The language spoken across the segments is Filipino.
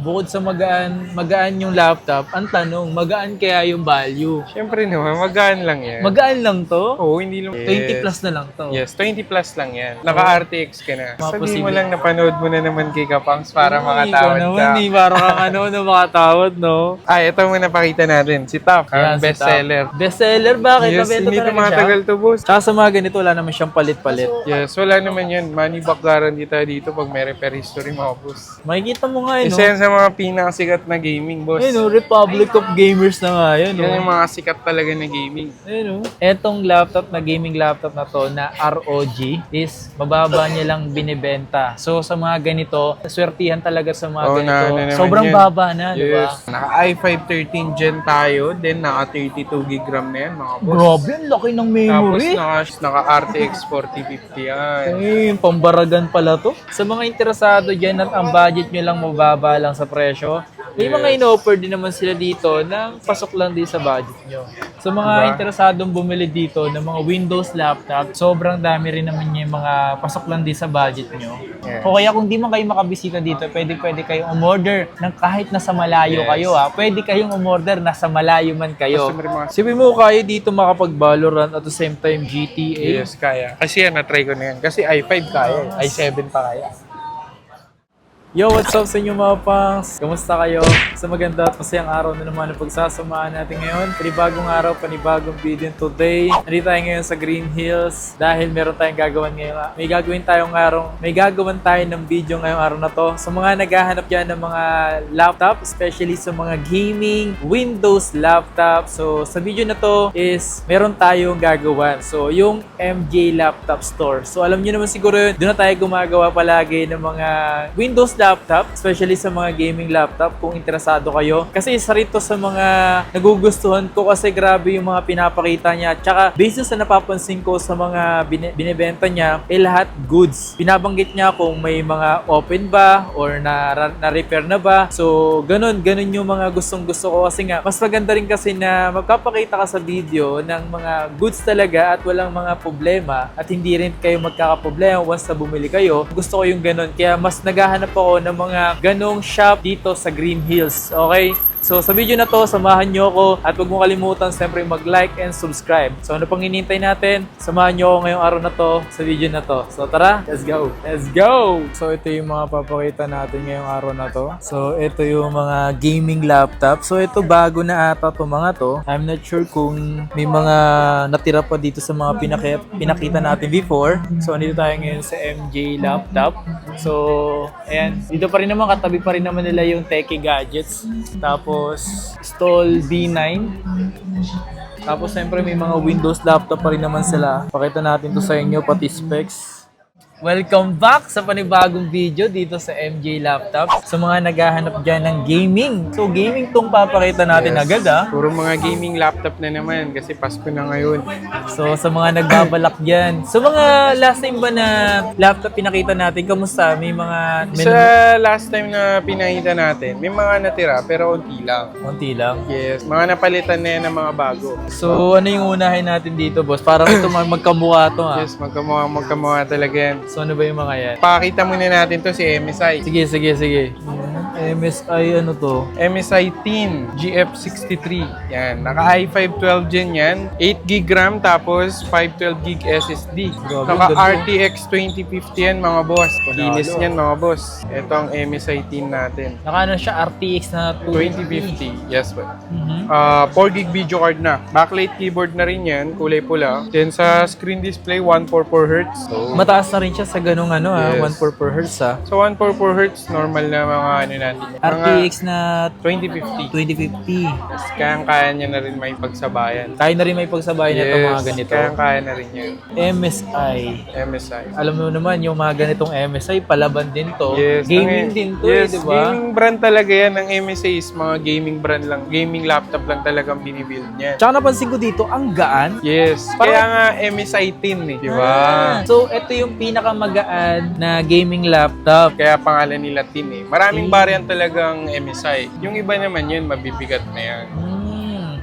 bukod sa magaan yung laptop, ang tanong, magaan kaya yung value? Siyempre naman, magaan lang yan. Magaan lang to? Oo, hindi lang. 20 plus na lang to. Yes, 20 plus lang yan. Naka-RTX ka na. Mga Sabihin mo posible. lang, napanood mo na naman kay Kapangs para makatawad Ikaw ka. naman, di parang kang ano, na makatawad, no? Ay, ito muna pakita natin. Si Top, Ayan, ang si bestseller. Top. Bestseller? Bakit? Yes, Nabenta hindi talaga siya? tumatagal to, boss. Tsaka sa mga ganito, wala naman siyang palit-palit. Yes, wala naman yan. Money back guarantee tayo dito pag may repair history, mga boss. Makikita mo nga yun, Isa yan sa mga pinakasikat na gaming, boss. Ayun, no? Republic of Gamers na nga yun, no? Yan yung mga sikat talaga na gaming. Ayun, no? Etong laptop na gaming laptop na to na ROG is mababa niya lang binibenta. So sa mga ganito, swertihan talaga sa mga Oo, ganito. na naman Sobrang yan. baba na, di ba? Yes. Naka i5 13 Gen tayo, then naka 32 gig RAM na yan, mga boss. Grabe, ang laki ng Tapos memory. naka RTX 4050 yan. Ay, pambaragan pala to. Sa mga interesado dyan at ang budget nyo lang mababa lang sa presyo, may mga ino-offer din naman sila dito ng pasok lang din sa budget nyo. Sa mga Diba? interesadong bumili dito ng mga Windows laptop, sobrang dami rin naman yung mga pasok lang din sa budget nyo. Yes. O kaya kung di man kayo makabisita dito, pwede kayong umorder ng kahit nasa malayo Yes. kayo ha. Pwede kayong umorder nasa malayo man kayo. Customer mga- Sabi mo kaya dito makapag-Valorant at the same time GTA. Yes, kaya. Kasi yan, na-try ko na yan. Kasi i5 kaya, i7 pa kaya. Yo, what's up sa inyo mga pangs? Kamusta kayo? Sa maganda at masayang araw na naman ang pagsasamahan natin ngayon. Panibagong araw, panibagong video today. Nandito tayo ngayon sa Green Hills dahil meron tayong gagawin ngayon. May gagawin tayo ng video ngayong araw na to. Sa mga naghahanap dyan ng mga laptop, especially sa mga gaming, Windows laptop. So, sa video na to is meron tayong gagawin. So, yung MJ Laptop Store. So, alam niyo naman siguro yun, doon na tayo gumagawa palagi ng mga Windows laptop, especially sa mga gaming laptop kung interesado kayo. Kasi isa rito sa mga nagugustuhan ko kasi grabe yung mga pinapakita niya. Tsaka based sa napapansin ko sa mga binibenta niya, lahat goods. Binabanggit niya kung may mga open ba or na-repair na ba. So, ganun yung mga gustong-gusto ko kasi nga, mas maganda rin kasi na magpapakita ka sa video ng mga goods talaga at walang mga problema at hindi rin kayo magkakaproblema once na bumili kayo. Gusto ko yung ganun. Kaya mas naghahanap ako ng mga ganong shop dito sa Green Hills. Okay? So sa video na to, samahan nyo ako at huwag mo kalimutan siyempre mag-like and subscribe. So ano pang hinihintay natin? Samahan nyo ako ngayong araw na to sa video na to. So tara, let's go! Let's go! So ito yung mga papakita natin ngayong araw na to. So ito yung mga gaming laptop. So ito bago na ata to mga to. I'm not sure kung may mga natira pa dito sa mga pinakita natin before. So andito tayo ngayon sa MJ Laptop. So ayan, dito pa rin naman, katabi pa rin naman nila yung Techie Gadgets. Tapos stall B9. Tapos siyempre may mga Windows laptop pa rin naman sila. Pakita natin to sa inyo pati specs. Welcome back sa panibagong video dito sa MJ Laptop. Sa mga naghahanap dyan ng gaming. So gaming tong papakita natin agad ha. Puro mga gaming laptop na naman kasi Pasko na ngayon. So sa mga nagbabalak dyan. So mga last time ba na laptop pinakita natin, kamusta? May mga... Sa last time na pinakita natin, may mga natira pero unti lang. Konti lang. Yes, mga napalitan na yan ng mga bago. So ano yung unahin natin dito boss? Parang ito magkamukha to ha. Yes, magkamukha talaga yan. So ano ba yung mga yan? Pakita muna natin to si MSI. Sige. MSI ano to? MSI Teen GF63. Yan, naka i5 12 Gen yan. 8 GB RAM tapos 512 GB SSD. Grabe, Naka ganda. RTX 2050 yan mga boss. Linis Panalo. yan mga boss. Ito ang MSI Teen natin. Naka ano siya, RTX na 2050. Yes, but 4 GB video card na. Backlight keyboard na rin yan, kulay pula. Then sa screen display 144 Hz. So, Mataas na rin siya sa ganung ano Yes. 144 Hz ha. so 144 Hz normal na mga ano natin. Mga RTX na 2050. 2050. Yes, kaya niya na rin may pagsabayan. Kaya na rin may pagsabayan nito mga ganito. Kaya na rin yan. MSI. MSI. Alam mo naman, yung mga ganitong MSI, palaban din to. Yes, Gaming din to yes, di ba? gaming brand talaga yan. Ang MSI is mga gaming brand lang. Gaming laptop lang talagang binibuild niya. Tsaka napansin ko dito, ang gaan. Yes, kaya nga MSI Teen eh. Di ba? So, ito yung pinakamagaan na gaming laptop. Kaya pangalan nila Teen eh. Maraming variant talagang MSI. Yung iba naman yun, mabibigat na yan.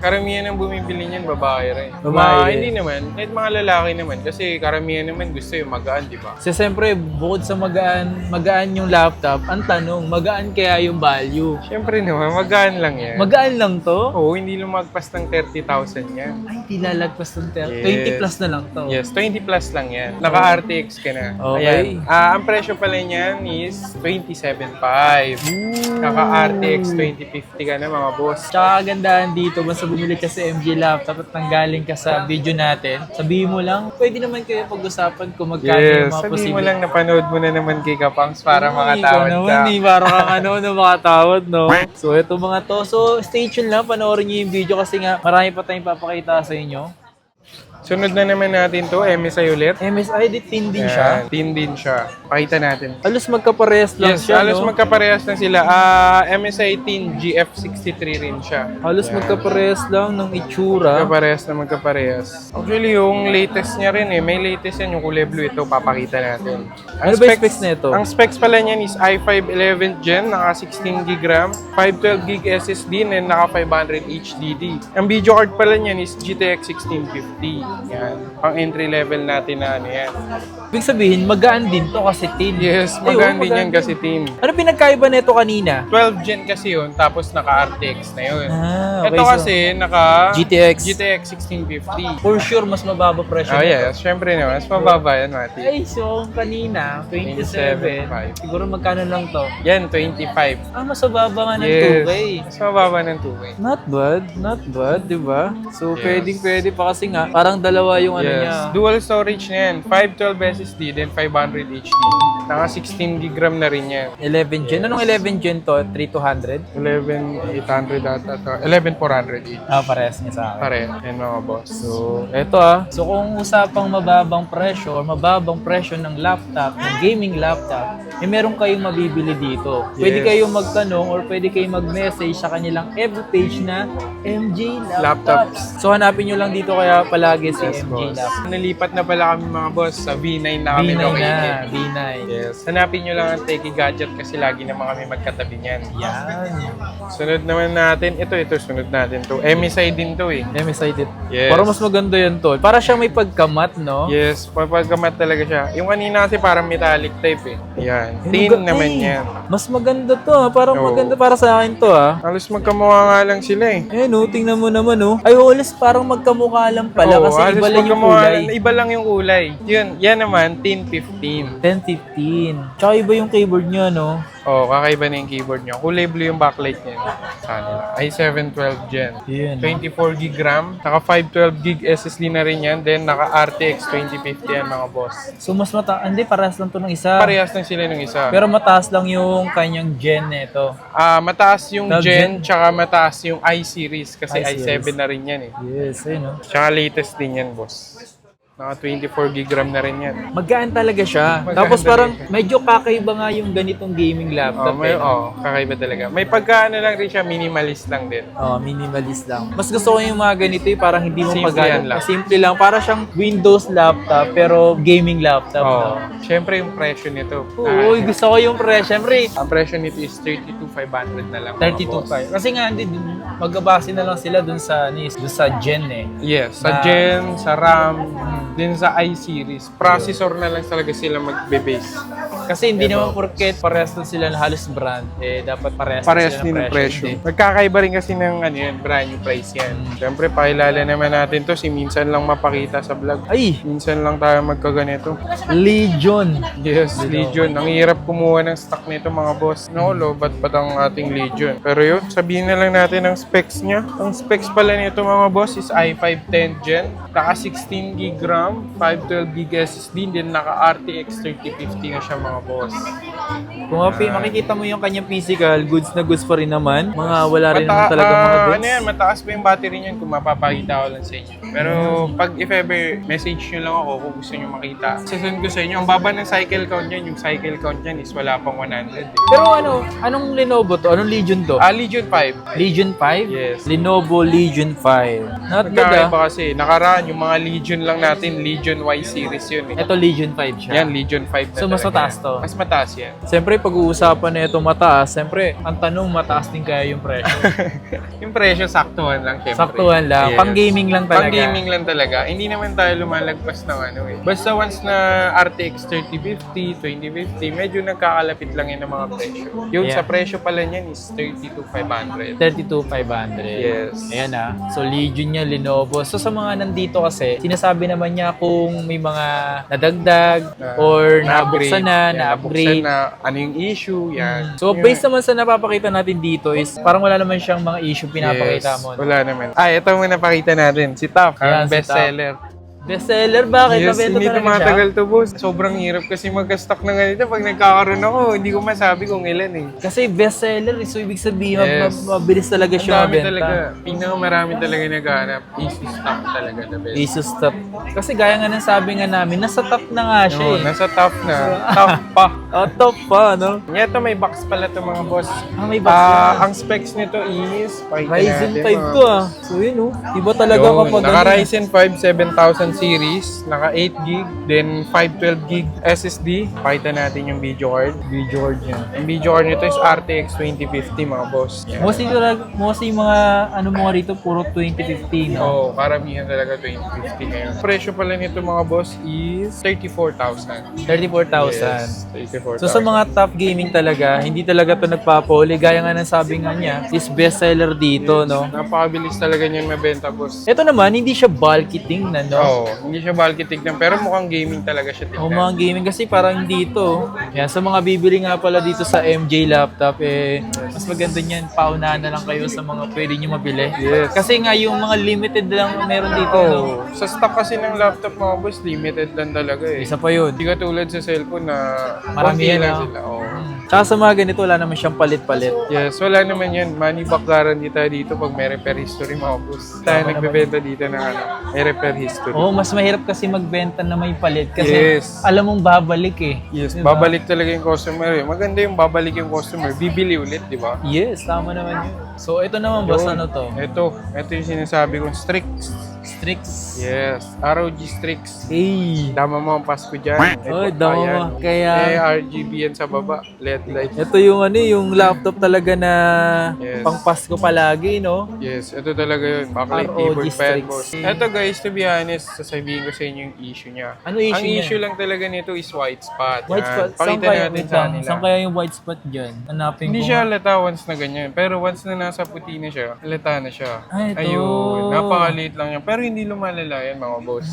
karamihan ng bumibili niyan babae rin. Babae. Hindi naman, kahit mga lalaki naman kasi karamihan naman gusto yung magaan, di ba? Kasi siyempre, bukod sa magaan yung laptop, ang tanong, magaan kaya yung value? Siyempre naman, magaan lang yan. Magaan lang to? Oo, hindi lumagpas ng 30,000 yan. Ay, di lalagpas ng 20 Yes. plus na lang to. Yes, 20 plus lang yan. Naka-RTX ka na. Okay. Ayan. Ang presyo pala niyan is 27.5. Naka-RTX 2050 ka na mga boss. Tsaka kagandahan dito, basta bumili ka sa MG laptop at nanggaling ka sa video natin, sabihin mo lang, pwede naman kayo pag-usapan kung magkano yung Yes, mga sabihin posible. mo lang napanood mo na naman kay Kapangs para Ay, makatawad ikaw ka. naman, para kang na makatawad, no? So, ito mga to. So, stay tuned lang, panoorin nyo yung video kasi nga, marami pa tayong papakita sa inyo. Sunod na naman natin to, MSI ulit. MSI, di tin din siya. Tin din siya. Pakita natin. Halos magkaparehas lang Yes, siya, halos no? magkaparehas na sila. MSI Tin GF63 rin siya. Halos magkaparehas lang ng itsura. Magkaparehas. Actually, yung latest niya rin eh. May latest yan, yung kulay blue ito. Papakita natin. Ano ba yung specs na ito? Ang specs pala niyan is i5 11th Gen, naka 16 GB RAM, 512 GB SSD, and naka 500 HDD. Ang video card pala niyan is GTX 1650. Yan. Pang entry level natin na ano yan. Ibig sabihin, magaan din to kasi tin. Yes, Ay, magaan din magaan yan kasi tin. Ano pinagkaiba nito kanina? 12 Gen kasi yun, tapos naka RTX na yun. Ah, okay, Ito so, kasi naka GTX. 1650. For sure, mas mababa presyo Oh nito. yes, syempre naman. Mas mababa yan, Mati. Ay, so kanina, 27. 27.5. Siguro magkano lang to? Yan, 25. Ah, mas mababa nga ng Yes. 2K. Mas mababa ng 2K. Not bad, di ba? So, pwede pa kasi nga, parang dalawa yung ano niya. Dual storage na yan. 512 SSD, then 500 HDD. Naka 16 GB RAM na rin yan. 11 Gen. Anong 11 Gen to? 3200? 11,800 ata to. 11,400 each. Ah, parehas niya sa akin. Pare, yan mga boss. So, eto ah. So, kung usapang mababang presyo or mababang presyo ng laptop, ng gaming laptop, eh meron kayong mabibili dito. Pwede Yes. kayong magtanong or pwede kayong mag-message sa kanilang FB page na MJ Laptops. So, hanapin nyo lang dito kaya palagi si MJ Boss. Laptops. Nalipat na pala kami mga boss. Sa V9 na kami B9 located. na, B9. Yes. Hanapin nyo lang ang Techie Gadget kasi lagi naman kami magkatabi niyan. Yan. Sunod naman natin. Ito, sunod natin to. MSI din to eh. MSI dit. Yes. Parang mas maganda yan to. Para siya may pagkamat, no? Yes, pagkamat talaga siya. Yung kanina kasi parang metallic type eh. Yan. Eh, Tin naman ay, yan. Mas maganda to ha. Parang Oo. maganda para sa akin to ha. Halos magkamukha nga lang sila eh. Eh no, tingnan mo naman oh. Ay, ulis parang magkamukha lang pala Oo, kasi halos iba lang yung magkamukha kulay. lang. Iba lang yung kulay. Yan naman, Tin 15. 1015. Tsaka iba yung keyboard niya, no? Oh, kakaiba na yung keyboard niya. Kulay blue yung backlight niya. Sa kanila. i7 12 Gen. Yun. 24 GB RAM. Naka 512 GB SSD na rin yan. Then naka RTX 2050 yan mga boss. So mas hindi, parehas lang to ng isa. Parehas lang sila ng isa. Pero mataas lang yung kanyang gen nito. Mataas yung Tab Gen, tsaka mataas yung i-series. Kasi i-series. i7 na rin yan eh. Yes, ayun no. Tsaka latest din yan, boss. Naka 24 GB RAM na rin yan. Magaan talaga siya. Magaan Tapos talaga parang siya. medyo kakaiba nga yung ganitong gaming laptop. Kakaiba talaga. May pagkaano lang rin siya, minimalist lang din. Minimalist lang. Mas gusto ko yung mga ganito eh, parang hindi mo Simple pagano. yan lang. Simple lang. Para siyang Windows laptop pero gaming laptop. Oo. No? Siyempre yung presyo nito. Oo, gusto ko yung presyo. Siyempre, Ang presyo nito is 32,500 na lang. mga boss. 32.5. Kasi nga, hindi, magbabase na lang sila dun sa gen eh. Yes, sa Na- Gen, sa RAM, din sa i-series. Processor na lang talaga sila magbe-base. Kasi hindi naman porket parehas lang sila na halos brand, eh dapat parehas, Parehas sila din ng presyo. Hindi. Magkakaiba rin kasi ng ano yan, brand new price yan. Siyempre, pakilala naman natin to si minsan lang mapakita sa vlog. Ay! Minsan lang tayo magkaganito. Legion! Yes, Legion. Ang hirap kumuha ng stock nito mga boss. No, lobat ang ating Legion. Pero yun, sabihin na lang natin ang specs niya. Ang specs pala nito mga boss is i5 10 Gen. Naka 16 GB RAM, 512 GB SSD, then naka RTX 3050 na siya mga boss. Kung makikita mo yung kanyang physical, goods na goods pa rin naman. Mga wala rin naman talaga mga goods. Ano yan, mataas pa yung battery niyan kung mapapakita ko lang sa inyo. Pero pag if ever, message nyo lang ako kung gusto nyo makita. Sasend ko sa inyo, ang baba ng cycle count niyan, yung cycle count niyan is wala pang 100. Pero anong Lenovo to? Anong Legion to? Legion 5. Legion 5? Yes. Lenovo Legion 5. Not bad ah. Magkakaiba kasi, nakaraan yung mga Legion lang natin, Legion Y series yun eh. Ito Legion 5 siya. Yan, Legion 5 na So mas talaga. mataas to. Mas mataas yan. Siyempre, pag-uusapan na ito mataas, siyempre, ang tanong, mataas din kaya yung presyo. Yung presyo, saktuhan lang, syempre. Saktuhan lang. Yes. Pang-gaming lang talaga. Pang-gaming lang talaga. Hindi naman tayo lumalagpas ng ano eh. Basta once na RTX 3050, 2050, medyo nagkakalapit lang yun ng mga presyo. Yung Yeah. sa presyo pala niyan is 32,500. 32,500. Yes. Ayan So, Legion niya, Lenovo. So, sa mga nandito kasi, sinasabi naman niya kung may mga nadagdag or nabuksan na, Yan, na-upgrade. nabuksan na, ano yung issue, yan. So, Yun. based naman sa napapakita natin dito is parang wala naman siyang mga issue pinapakita Yes, mo. wala naman. Ito muna pakita natin. Si Top, Ayan, ang si bestseller. Bestseller? Bakit? Yes, Nabenta hindi talaga siya? tumatagal to, boss. Sobrang hirap kasi magka-stock ng ganito. Pag nagkakaroon ako, hindi ko masabi kung ilan eh. Kasi bestseller, so ibig sabihin, Yes. mabilis talaga Ang siya dami mabenta. talaga. Pinakamarami talaga naghahanap. Easy stock talaga the best. Asus top. Kasi gaya nga ng sabi nga namin, nasa top na nga siya No, eh. nasa top na. Top pa. Top pa, no? Ito may box pala to mga boss. May box yan. Ang specs nito is pakita Ryzen natin, 5 mga to boss. So yun iba talaga Yun, kapag naka Ryzen 5 7000 series, naka 8 gig, then 512 gig SSD. Pakita natin yung video card. video card niya. Yung video card nito is RTX 2050 mga boss. Yan. Mostly mga ano mga rito, puro 2015. No? Oo, karamihan talaga 2050 ngayon. Presyo pala nito mga boss is 34,000. 34,000. Yes, 34,000. So sa mga top gaming talaga, hindi talaga to nagpapahuli. Gaya nga ng sabi nga niya, is bestseller dito, no? Napakabilis talaga niyan mabenta, boss. Ito naman, hindi siya bulky tingnan, no? Oo, hindi siya bulky tignan, pero mukhang gaming talaga siya O tignan. mga gaming kasi parang dito. Yan, sa mga bibili nga pala dito sa MJ laptop, mas maganda niyan, paunahan na lang kayo sa mga pwede nyo mabili. Yes. Kasi nga yung mga limited lang meron dito, no? Oo, sa stock kasi ng laptop mga boss, limited lang talaga eh. Isa pa yun. Hindi katulad sa cellphone na Maramihan konti lang lang. sila. Oo. Tsaka sa mga ganito, wala naman siyang palit-palit. Yes, wala naman yan. Money back guarantee tayo dito pag may repair history mga boss. Tayo nagbebenta dito ng ano, may repair history. Oo, mas mahirap kasi magbenta na may palit kasi Yes. alam mong babalik eh. Yes, Diba? babalik talaga yung customer eh. Maganda yung babalik yung customer. Bibili ulit, di ba? Yes, tama naman yun. So ito naman boss, Yun. ano to? Ito yung sinasabi kong Strix. Strix. Yes, ROG Strix. Hey. Dama mo ang Pasko dyan. Oy, dama mo. Ayan. Kaya- RGB yan sa baba. LED light. Ito yung ano, yung laptop talaga na Yes. pang Pasko palagi, no? Yes, ito talaga yun. Backlight ROG keyboard pa yan, Strix. boss. Ito guys, to be honest, sasabihin ko sa inyo yung issue niya. Ano issue Ang niya? issue lang talaga nito is white spot. White Yan. spot. Saan Pakita kaya, natin wait sa lang, kanila. saan kaya yung white spot dyan? Hanapin Hindi ko. siya halata once na ganyan. Pero once na nasa puti na siya, halata na siya. Ah, ito. Ayun, napakaliit lang yan. Pero hindi lumalala yan mga boss.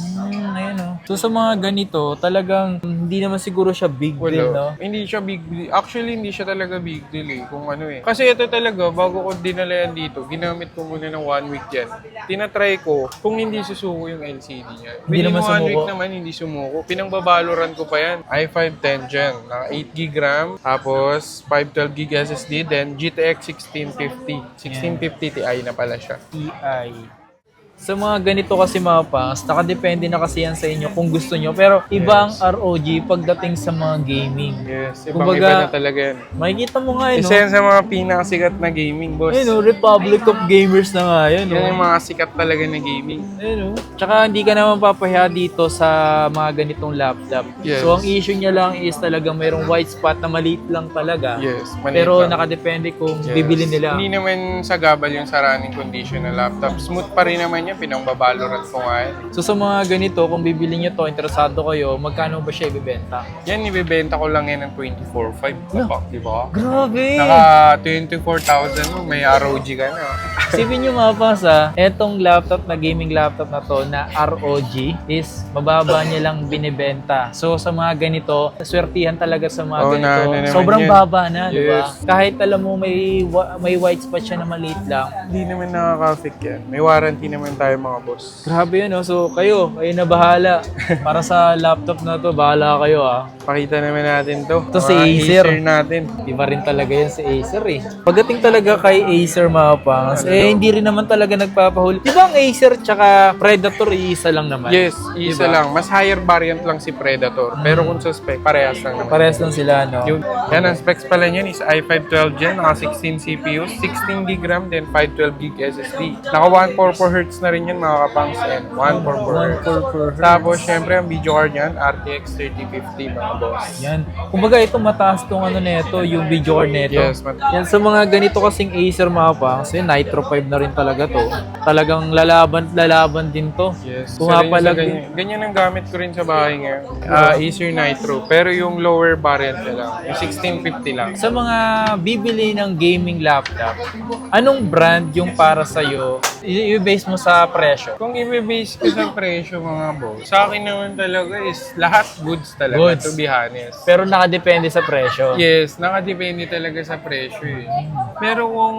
Ayun, oh. So sa mga ganito, talagang hindi naman siguro siya big deal, no? Hindi siya big deal. Actually, hindi siya talaga big deal eh. Kung ano eh. Kasi ito talaga, bago ko dinala yan dito, ginamit ko muna ng 1 week yan. Tinatry ko kung hindi susuko yung LCD niya. Hindi Within naman 1 week sumuko. naman, hindi sumuko. Pinangbabaloran ko pa yan. i5 10 Gen. Naka 8 GB RAM. Tapos 512 GB SSD. Then GTX 1650. 1650 Ti na pala siya. TI. Sa mga ganito kasi mga pangs, nakadepende na kasi yan sa inyo kung gusto nyo. Pero iba ang ROG pagdating sa mga gaming. Yes, Kumbaga, ibang-iba na talaga yan. Makikita mo nga yun, Isa yan sa mga pinakasikat na gaming, boss. Ayun, no? Republic of Gamers na nga yun. Yan No? yung mga sikat talaga na gaming. Ayun, no? Tsaka hindi ka naman papahiya dito sa mga ganitong laptop. Yes. So ang issue niya lang is talagang mayroong white spot na maliit lang talaga. Yes, maliit Pero lang. nakadepende kung Yes. bibili nila. Hindi naman sa gabal yung sa running condition ng laptop. Smooth pa rin naman yan, pinangbabaloran ko nga yan. So sa mga ganito, kung bibili nyo to, interesado kayo, magkano ba siya ibibenta? Yan, ibibenta ko lang yan ng 24,500. Di ba? Grabe! Naka 24,000 mo, may ROG ka na. Isipin nyo mga pas ha, etong laptop na gaming laptop na to na ROG is mababa niya lang binibenta. So sa mga ganito, swertihan talaga sa mga Oo, ganito. na, ano naman Sobrang yan. baba na, di ba? Yes. Kahit alam mo may white spot siya na maliit lang. Hindi naman nakaka-affect yan. May warranty naman tayo mga boss. Grabe yun, no? So kayo na bahala. Para sa laptop na to, bahala kayo ha. Pakita naman natin to. Ito si Mga Acer. natin. Iba rin talaga yan si Acer eh. Pagdating talaga kay Acer mga pangs, hindi rin naman talaga nagpapahuli. Di ba ang Acer tsaka Predator iisa lang naman? Yes, isa Diba? lang. Mas higher variant lang si Predator. Pero kung sa spec, parehas lang naman. Parehas lang sila, no? Yun. Yan, ang specs pala niyan is i5 12 Gen, naka 16 CPU, 16 GB RAM, then 512 GB SSD. Naka 144 Hz na na rin yan mga kapangs. And 144 Hz. 144 Hz. Tapos, syempre, ang video card niyan, RTX 3050 mga boss. Yan. Kumbaga ito mataas tong ano nito, yung video card nito. Yes, Yan sa mga ganito kasing Acer mga pangs, Nitro 5 na rin talaga to. Talagang lalaban din to. Yes. Pumapalag din. Ganyan ang gamit ko rin sa bahay ngayon. Acer Nitro. Pero yung lower barrel na lang. Yung 1650 lang. Sa mga bibili ng gaming laptop, anong brand yung para sa'yo? I-base mo sa presyo. Kung i-base ko sa presyo mga boss, sa akin naman talaga is lahat goods talaga, Goods. to be honest. Pero nakadepende sa presyo. Yes, nakadepende talaga sa presyo eh. Pero kung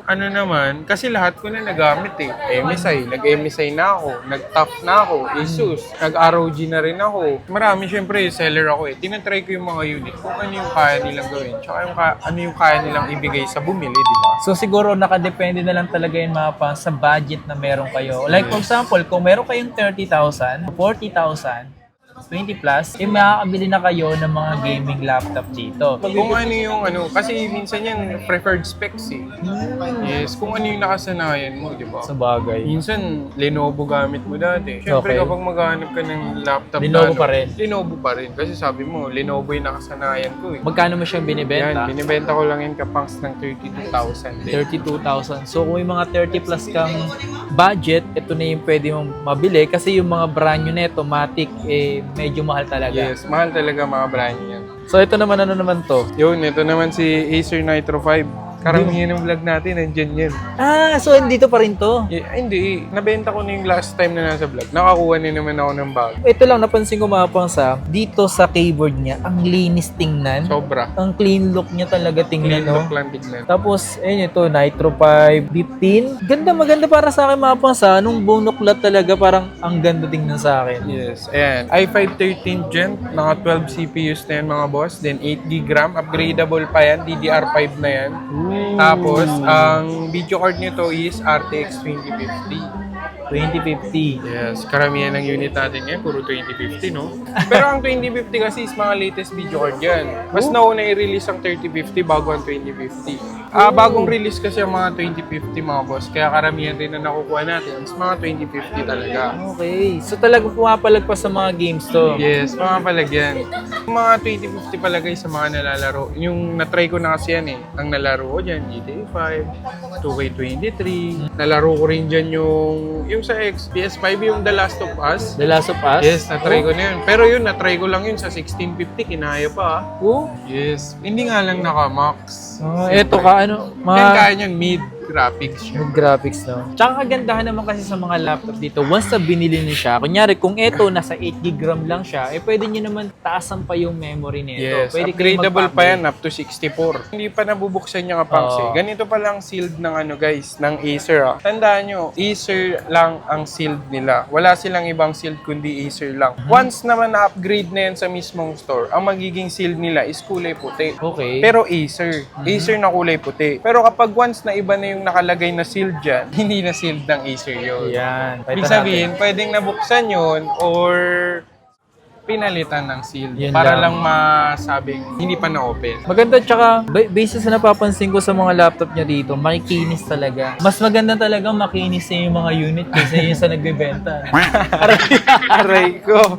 ano naman, kasi lahat ko na nagamit eh. MSI, nag-MSI na ako, nag-TUF na ako, Asus, nag-ROG na rin ako. Marami syempre, seller ako eh. Tinatry ko yung mga unit kung ano yung kaya nilang gawin, tsaka yung ano yung kaya nilang ibigay sa bumili, di ba? So siguro nakadepende na lang talaga yun mga pa sa budget na meron kayo. Like for example, kung meron kayong 30,000, 40,000, 20 plus, makakabili na kayo ng mga gaming laptop dito. Kung ano yung ano, kasi minsan yan preferred specs eh. Yes, kung ano yung nakasanayan mo, di ba? Sa bagay. Minsan, Lenovo gamit mo dati. Siyempre, Okay. kapag maghanap ka ng laptop Lenovo pa rin. Lenovo pa rin. Kasi sabi mo, Lenovo yung nakasanayan ko eh. Magkano mo siyang binibenta? Yan, binibenta ko lang yung kapangs ng 32,000 din. 32,000. So kung may mga 30 plus kang budget, ito na yung pwede mong mabili kasi yung mga brand new neto, Matic, medyo mahal talaga. Yes, mahal talaga mga brand yan. So ito naman, ano naman to? Yun, ito naman si Acer Nitro 5. Karamihan ng vlog natin, nandyan yan. So dito pa rin to. Hindi, nabenta ko na yung last time na nasa vlog. Nakakuha na naman ako ng bag. Ito lang, napansin ko mga pangsa, dito sa keyboard niya, ang linis tingnan. Sobra. Ang clean look niya talaga tingnan, Clean no? look lang tignan. Tapos, ayun ito, Nitro 5, 15. Ganda, maganda para sa akin mga pangsa. Nung bunuklat talaga, parang ang ganda tingnan sa akin. Yes, ayan. i5 13th Gen, mga 12 CPUs na yan mga boss. Then 8GB RAM, upgradable pa yan. DDR5 na yan. Tapos, ang video card nito is RTX 2050. 2050. Yes, karamihan ng unit natin ngayon, puro 2050, no? Pero ang 2050 kasi is mga latest video card yan. Mas nauna i-release ang 3050 bago ang 2050. Bagong release kasi ang mga 2050 mga boss, kaya karamihan din na nakukuha natin is mga 2050 talaga. Okay. So talaga pumapalag pa sa mga games to. Yes, mga palagyan. Yung mga 2050 palagay sa mga nalalaro. Yung na-try ko na kasi yan eh. Ang nalaro ko dyan, GTA 5, 2K23. Nalaro ko rin dyan yung sa PS5, yung The Last of Us. The Last of Us? Yes, na-try ko na yun. Pero yun, na-try ko lang yun sa 1650. Kinaya pa. Oh? Yes. Hindi nga lang naka-max. Eto ka, ano? Yan kaya niyan, mid graphics siya. With graphics, no? Tsaka kagandahan naman kasi sa mga laptop dito, once na binili niyo siya, kunyari kung eto, nasa 8GB RAM lang siya, pwede niyo naman taasan pa yung memory nito. Yes, Pwede kayong upgradable pa mag-upgrade. yan up to 64. Hindi pa nabubuksan yung kapangs eh. Ganito pa lang sealed ng ano guys, ng Acer ah. Tandaan nyo, Acer lang ang sealed nila. Wala silang ibang sealed kundi Acer lang. Once naman na-upgrade na yan sa mismong store, ang magiging sealed nila is kulay puti. Okay. Pero Acer. Acer na kulay puti. Pero kapag once na iba na yung nakalagay na sealed dyan, hindi na sealed ng Acer yun. Yan. Ibig sabihin, pwedeng nabuksan yun or pinalitan ng seal Yun para lang. lang masabing hindi pa na-open. Maganda, tsaka basis sa napapansin ko sa mga laptop niya dito, makikinis talaga. Mas maganda talaga makinis na yung mga unit kaysa yung sa nagbebenta. Aray ko!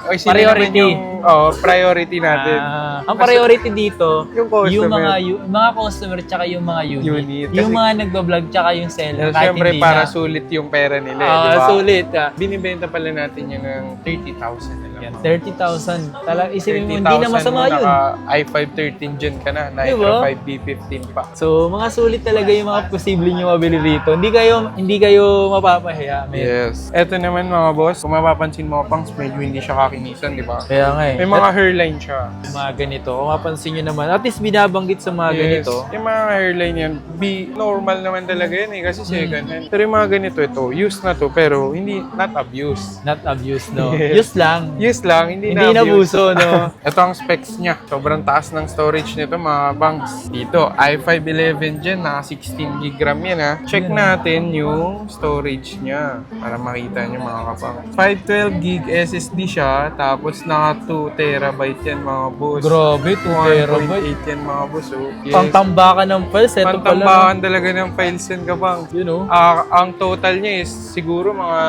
Oy, sino Priority. naman yung priority natin? Ang priority dito, Yung customer. mga customer tsaka yung mga unit. Unit. Yung Kasi- mga nagbablog tsaka yung seller. kahit Siyempre, hindi para na. sulit yung pera nila, di ba? Sulit. Binibenta pala natin yun ng 30,000 na lang. Yan, 30,000. Talaga, isipin mo, hindi na 30,000 masama mo, yun. naka i5 13 Gen ka na, Nitro Diba? 5 B15 pa. So, mga sulit talaga yung mga posible nyo mabili rito. Hindi kayo mapapahiya. Yes. Eto naman mga boss, kung mapapansin mo pangs, medyo hindi siya kakinisan, di ba? Kaya nga eh. May mga hairline siya. Mga ganito. Kung mapansin nyo naman, at least binabanggit sa mga ganito. Yung mga hairline yan, normal naman talaga yan eh, kasi second hand. Pero yung mga ganito, ito, used na to, pero hindi, not abused. Not abuse, no? Yes. Use lang. Malinis lang, hindi nabuso, no? Ito ang specs niya. Sobrang taas ng storage nito mga bangs. Dito, i5-11 Gen, naka 16 GB RAM yan ha. Check natin yung storage niya para makita niyo mga kapang. 512 GB SSD siya, tapos naka 2 TB yan mga boss. Grabe, 2 TB. 1.8 yan mga boss. Oh. Yes. Pangtambakan ng files, eto pala. Pangtambakan talaga ng files yan kapang. You know? Ang total niya is siguro mga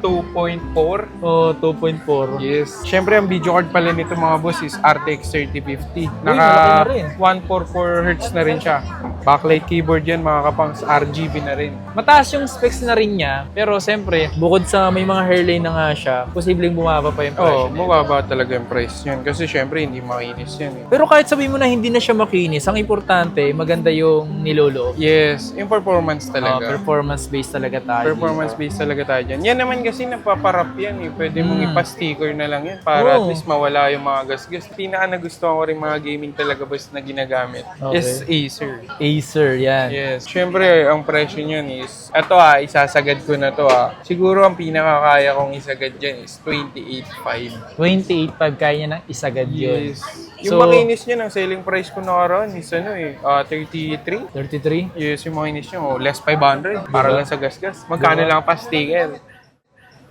2.4. Oh, 2.4. Yes. Siyempre, ang video card pala nito mga boss is RTX 3050. malaki Naka na rin. 144Hz na rin siya. Backlight keyboard yan mga kapangs. RGB na rin. Mataas yung specs na rin niya, pero siyempre, bukod sa may mga hairline na nga siya, posibleng bumaba pa yung presyo Oo, niya. mababa talaga yung price yan. Kasi siyempre, hindi makinis yan. Eh. Pero kahit sabihin mo na hindi na siya makinis, ang importante, maganda yung niloloob. Yes, yung performance talaga. Performance-based talaga tayo. Performance-based talaga tayo dyan. Yan naman kasi napaparap yan eh. Pwede mong ipa-sticker na lang yan para at least mawala yung mga gasgas. Pinaka nagustuhan ko rin mga gaming talaga boss na ginagamit is Acer. Acer, yan. Yes. Siyempre, ang presyo niyan is, eto isasagad ko na to Siguro ang pinakakaya kong isagad dyan is 28.5. 28.5 kaya niya ng isagad yun. Yes. Yung makinis niya, ang selling price ko nakaraan is 33. 33? Yes, yung makinis niya, less 500. Para lang sa gasgas. Magkano lang pa sticker?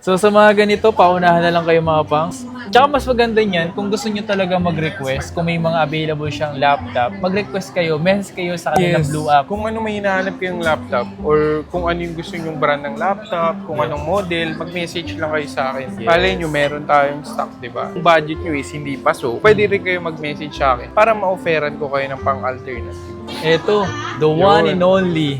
So sa mga ganito, paunahan na lang kayo mga pangs. Tsaka mas maganda niyan, kung gusto nyo talaga mag-request, kung may mga available siyang laptop, mag-request kayo, message kayo sa kanilang Blue App. Kung ano may hinahanap kayong laptop or kung ano yung gusto nyong brand ng laptop, kung anong model, mag-message lang kayo sa akin. Palay nyo, meron tayong stock, di ba? Kung budget nyo is hindi pa so, pwede rin kayo mag-message sa akin para ma-offeran ko kayo ng pang-alternative. Eto, the one and only.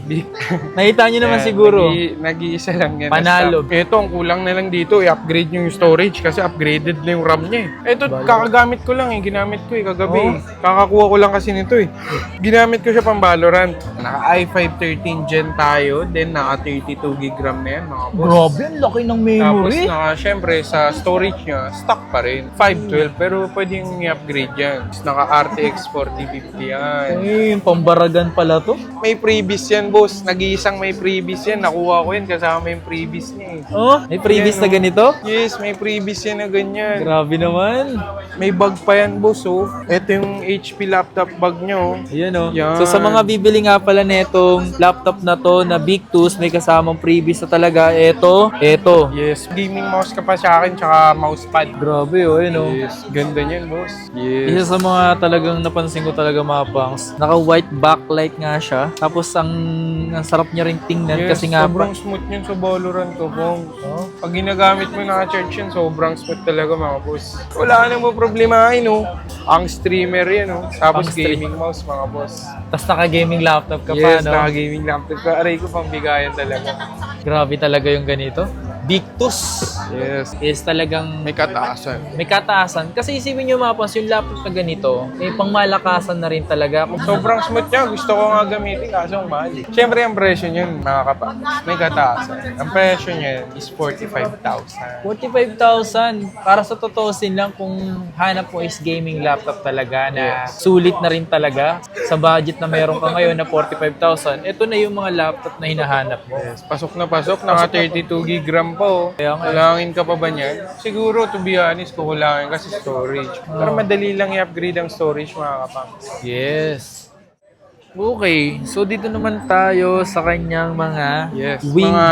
Nakita nyo naman siguro. Nag-iisa lang yan. Panalo. Ito, ang kulang na lang dito, i-upgrade nyo yung storage kasi upgraded na yung RAM niya eh. Ito, kakagamit ko lang eh. Ginamit ko eh, kagabi. Kakakuha ko lang kasi nito eh. Ginamit ko siya pang Valorant. Naka i5 13 Gen tayo, then naka 32 GB RAM na yan, mga boss. Grabe, ang laki ng Tapos memory. syempre sa storage niya, stock pa rin. 512, pero pwedeng i-upgrade yan. Naka RTX 4050 yan. Ayun, pambaragan pala to. May previous yan, boss. Nag-iisang may previous yan. Nakuha ko yan kasama yung previous niya eh. Oh, may previous na ganito? Yes, may previous yan na ganyan. Grabe naman. May bag pa yan, boss, oh. Ito yung HP laptop bag nyo. Ayan oh. Yan. So sa mga bibili nga pala netong laptop na to na Big Tools, may kasamang previous na talaga. Eto. Yes, gaming mouse ka pa sa akin, tsaka mousepad. Grabe oh, ayun oh. Yes, ganda niyan, boss. Yes. Isa sa mga talagang napansin ko talaga mga pangs, naka-white backlight nga siya. Tapos ang sarap niya rin tingnan kasi nga sobrang smooth yun sa Valorant ko, bong. Pag ginagamit mo naka-charge yun, sobrang smooth talaga mga boss. Wala nang mo problemahin, no? Ang streamer yan, no? Tapos gaming mouse, mga boss. Tapos naka-gaming laptop ka pa, Yes, no? naka-gaming laptop ka. Aray ko, pambigayan talaga. Grabe talaga yung ganito. Victus Yes. is talagang May kataasan. may kataasan. Kasi isipin nyo mga pangs, yung laptop na ganito, may pangmalakasan na rin talaga. Sobrang smooth niya. Gusto ko nga gamitin, kaso ang mahal. Siyempre, ang presyo niyan, mga kapas, may kataasan. Ang presyo niyan is 45,000. 45,000. Para sa totoosin lang, kung hanap mo is gaming laptop talaga na sulit na rin talaga sa budget na meron ka ngayon na 45,000, ito na yung mga laptop na hinahanap mo. Yes, pasok na pasok. Naka 32 GB RAM pa, oh. Kaya nga. Kulangin ka pa ba niyan? Siguro, to be honest, kukulangin kasi storage. Pero madali lang i-upgrade ang storage, mga kapangs. Yes. Okay, so dito naman tayo sa kanyang mga Mga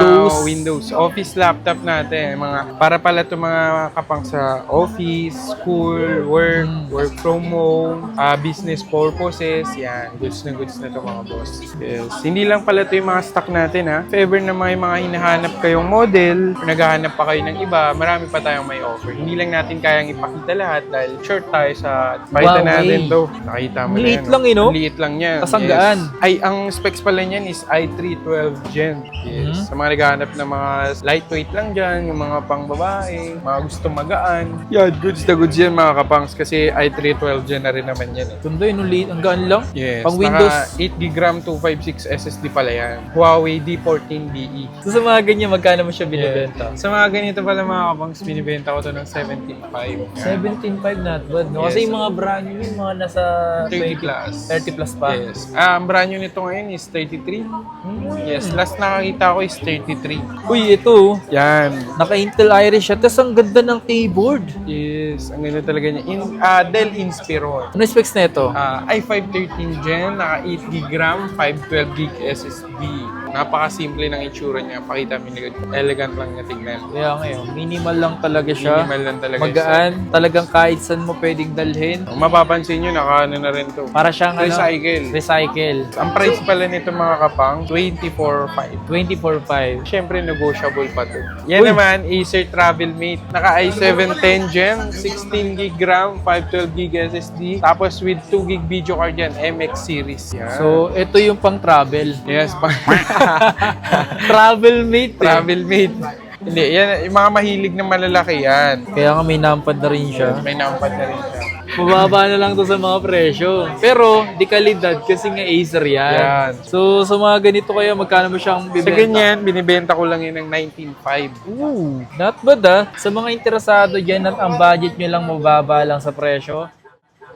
Windows. Office laptop natin. Mga, para pala ito mga kapang sa office, school, work from home, business purposes. Yan, goods na ito mga boss. Yes. Hindi lang pala ito yung mga stock natin ha. If ever na may mga hinahanap kayong model, naghahanap pa kayo ng iba, marami pa tayong may offer. Hindi lang natin kayang ipakita lahat dahil short tayo sa pakita natin to. Nakita mo na Liit yan. lang no? Liit lang yan. Tas gaan. Ay, ang specs pala niyan is i3 12 Gen. Yes. Sa mga naghahanap ng mga lightweight lang dyan, yung mga pang babae, mga gusto magaan. Yan, goods na goods yan mga kapangs kasi i3 12 Gen na rin naman yan eh. Ganda yun, liit. Ang gaan lang. Yes. Pang Windows. Naka 8 GB RAM 256 SSD pala yan. Huawei D14DE. So sa mga ganyan, magkano mo siya binibenta? Sa mga ganito pala mga kapangs, binibenta ko to ng 17.5. 17.5 not bad, no? Kasi Yes. yung mga brand new, yung mga nasa 30 plus. 30 plus pa. Yes. Ang brand new nito ngayon is 33. Yes, last nakakita ko is 33. Uy, ito. Yan. Naka-Intel Iris siya. Tapos ang ganda ng keyboard. Yes, ang ganda talaga niya. Dell Inspiron. Ano specs na ito? i5 13 Gen, naka 8GB RAM, 512GB SSD. Napaka-simple ng itsura niya. Pakita mo yung elegant lang niya tingnan. Kaya ngayon, minimal lang talaga siya. Minimal lang talaga Magaan. Talagang kahit saan mo pwedeng dalhin. siya. Mapapansin nyo, naka na rin to. Para siyang recycle. Ang price pala nito mga kapang, 24,500. 24.5. Siyempre, negotiable pa to. Yan Uy. naman, Acer Travelmate. Naka i7 10 Gen, 16GB RAM, 512GB SSD. Tapos with 2GB video card yan, MX series. Yan. So, ito yung pang-travel. yes, Travelmate. Travelmate. Hindi, yan, yung mga mahilig na malalaki yan. Kaya nga may nampad na rin siya. May nampad na rin siya. Mababa na lang to sa mga presyo. Pero, di kalidad kasi nga Acer yan. Yan. So, sa mga ganito kaya, magkano mo siyang Sa bibenta? ganyan, binibenta ko lang yun ng 19,500. Ooh, not bad ah. Sa mga interesado dyan at ang budget nyo lang mababa lang sa presyo,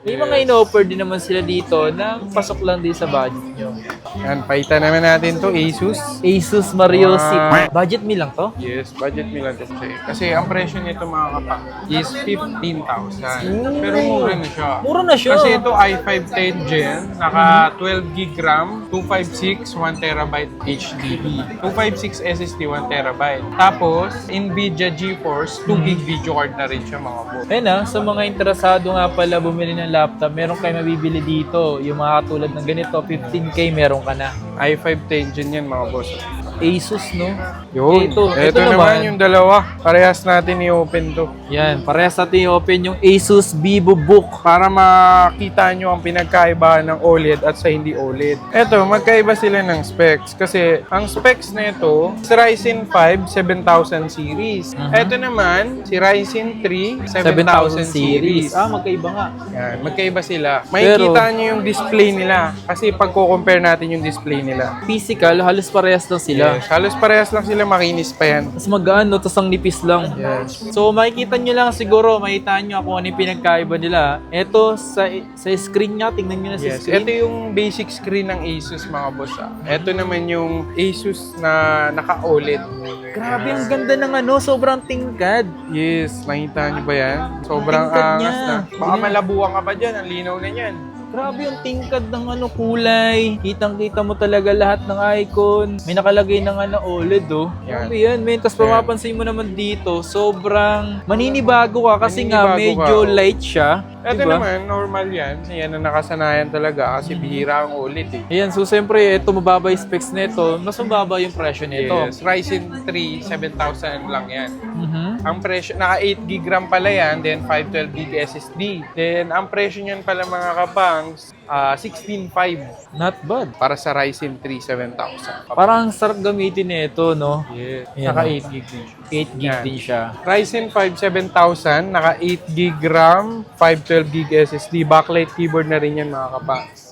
may mga in-offer din naman sila dito na pasok lang din sa budget nyo. Yan, paita naman natin to Asus. Asus Mario Wow. Budget meal lang to? Yes, budget nila to kasi ang presyo nito mga kapang is 15,000. Pero mura na siya. Mura na siya. Kasi ito i5 10 Gen, naka 12GB RAM, 256, 1TB HDD. 256 SSD, 1TB. Tapos, Nvidia GeForce, 2GB video card na rin siya mga boss. Ayun ah, sa mga interesado nga pala bumili ng laptop, meron kayo mabibili dito. Yung mga katulad ng ganito, 15K meron ka na. i5 10 Gen yan mga boss. Asus, no? Yun. Ito naman yung dalawa. Parehas natin i-open to. Yan, parehas natin i-open yung Asus VivoBook. Para makita nyo ang pinagkaiba ng OLED at sa hindi OLED. Eto, magkaiba sila ng specs. Kasi ang specs na ito, si Ryzen 5 7000 series. Eto naman, si Ryzen 3 7000 series. Magkaiba nga. Yan, magkaiba sila. Makikita nyo yung display nila. Kasi pag compare natin yung display nila. Physical, halos parehas lang sila. Yes, halos parehas lang sila, makinis pa yan. Mas magaan, no? Tapos ang nipis lang. Yes. So, makikita nyo lang siguro, makita nyo kung ano yung pinagkaiba nila. Ito, sa screen niya, tingnan nyo na sa Yes, screen. ito yung basic screen ng Asus mga boss. Ito naman yung Asus na naka-OLED. Grabe, ang ganda ng sobrang tingkad. Yes, nakita niyo ba yan? Sobrang Tingkad angas niya. na. Baka malabuhan ka pa dyan, ang linaw na yan. Grabe yung tingkad ng kulay. Kitang-kita mo talaga lahat ng icon. May nakalagay ng OLED, oh. Yan. Grabe yan, men. Tapos mapapansin mo naman dito, sobrang maninibago ka kasi nga Maninibago medyo ka, oh. light siya. Ito Diba? naman, normal yan. Yan ang nakasanayan talaga kasi bihira ang OLED eh. Ayan, so siyempre, ito mababa yung specs nito. Mas mababa yung presyo nito. Yes, Ryzen 3, 7,000 lang yan. Mhm. Ang presyo, naka 8GB RAM pala yan, then 512GB SSD. Then, ang presyo niyan pala mga kabangs, 16,500 Not bad. para sa Ryzen 3, 7,000. Parang sarap gamitin nito, no? Yes. Ayan, Naka oh. 8GB din siya. 8 gig Yan. din siya. Ryzen 5 7000, naka 8GB RAM, 512GB SSD, backlight keyboard na rin yan mga kabangs.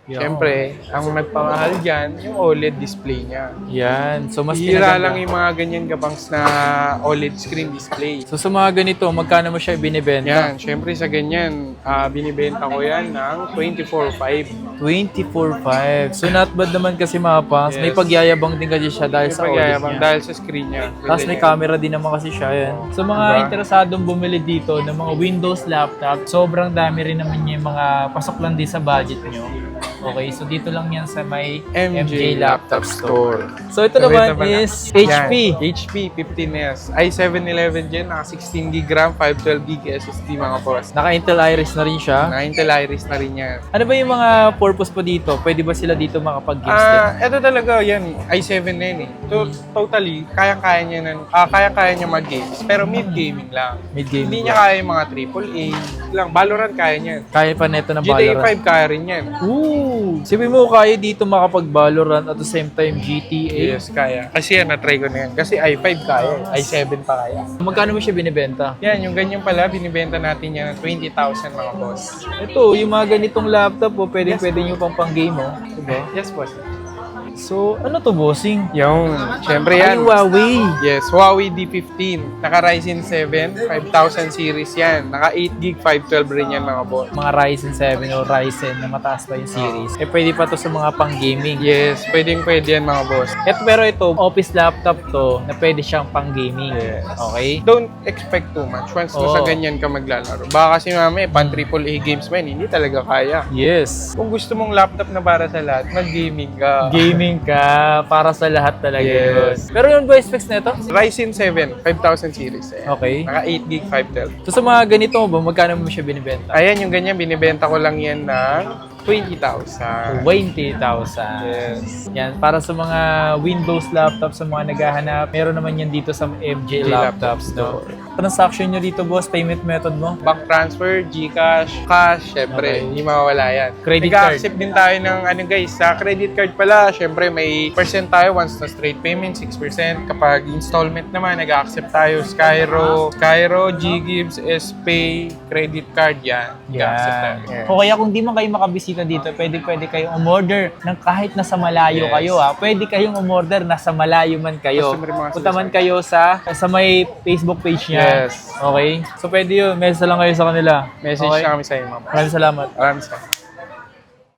Yan. Siyempre, ang nagpamahal dyan, yung OLED display niya. Yan. So, mas Hira pinaganda. lang yung mga ganyan gabangs na OLED screen display. So, sa mga ganito, magkano mo siya binibenta? Yan, syempre sa ganyan, binibenta ko yan ng 24,500. 24.5. So, not bad naman kasi mga pangs. May Yes. pagyayabang din kasi siya dahil sa OLED niya. Dahil sa screen niya. Tapos may camera din naman kasi siya. Yan. Sa mga Diba? interesadong bumili dito ng mga Windows laptop, sobrang dami rin naman yung mga pasok lang din sa budget nyo. Okay, so dito lang yan sa may MJ Laptop Store. So ito naman is HP. Yan, HP 15S. i7-11 Gen, naka 16GB RAM, 512GB SSD mga boss. Naka-Intel Iris na rin siya. Na Intel Iris na rin yan. Ano ba yung mga purpose po dito? Pwede ba sila dito makapag-games din? Ito talaga yan, i7 na yun eh. Totally, kayang-kaya niya mag-games. Pero mid-gaming lang. Mid-game. Hindi niya kaya yung mga AAA lang. Valorant kaya niyan. Kaya pa neto ng GTA Valorant. 5 kaya rin yan. Ooh! Sabi mo kaya dito makapag-Valorant at the same time GTA. Yes, kaya. Kasi yan, na-try ko na yan. Kasi i5 kaya, i7 pa kaya. Magkano mo siya binibenta? Yan, yung ganyan pala, binibenta natin yan ng 20,000 mga boss. Ito, yung mga ganitong laptop po, pwede nyo pang pang-game, oh. Diba? Yes, boss. So, ano to, bossing? Yung, syempre Ay, yan. Huawei. Yes, Huawei D15. Naka Ryzen 7, 5000 series yan. Naka 8GB, 512 rin yan mga boss. Mga Ryzen 7 o Ryzen na mataas pa yung series. Eh, pwede pa to sa mga pang-gaming. Yes, pwede yan mga boss. Pero ito, office laptop to na pwede siyang pang-gaming. Yes. Okay? Don't expect too much once na Oo. sa ganyan ka maglalaro. Baka kasi mami, pan AAA games man, hindi talaga kaya. Yes. Kung gusto mong laptop na para sa lahat, mag-gaming ka. Gaming ka para sa lahat talaga Yes. yun. Pero yun ba yung specs nito? Ryzen 7, 5000 series. Ayan. Okay. Naka 8GB, 512. So sa mga ganito ba, magkano mo siya binibenta? Ayan, yung ganyan, binibenta ko lang yan ng 20,000. 20,000. Yes. Yan, para sa mga Windows laptop, sa mga naghahanap, meron naman yan dito sa MJ Laptops. No? Transaction nyo dito, boss, payment method mo? Bank transfer, GCash, cash, syempre, Okay. hindi mawawala yan. Credit card. Nag-accept din tayo ng guys, sa credit card pala, syempre may percent tayo once na straight payment, 6%. Kapag installment naman, nag-accept tayo Skyro, Ggibbs, SPay, credit card, yan. Nag-accept tayo. Yan. O kaya kung di man kayo makabisita dito, pwede kayong umorder ng kahit nasa malayo Yes. kayo. Pwede kayong umorder nasa malayo man kayo. Customer mga Punta man sinasabi. kayo sa may Facebook page niya. Yes. Okay? So pwede yun. Message lang kayo sa kanila. Message Okay? na kami sa iyo, ma'am. Maraming salamat. Maraming salamat.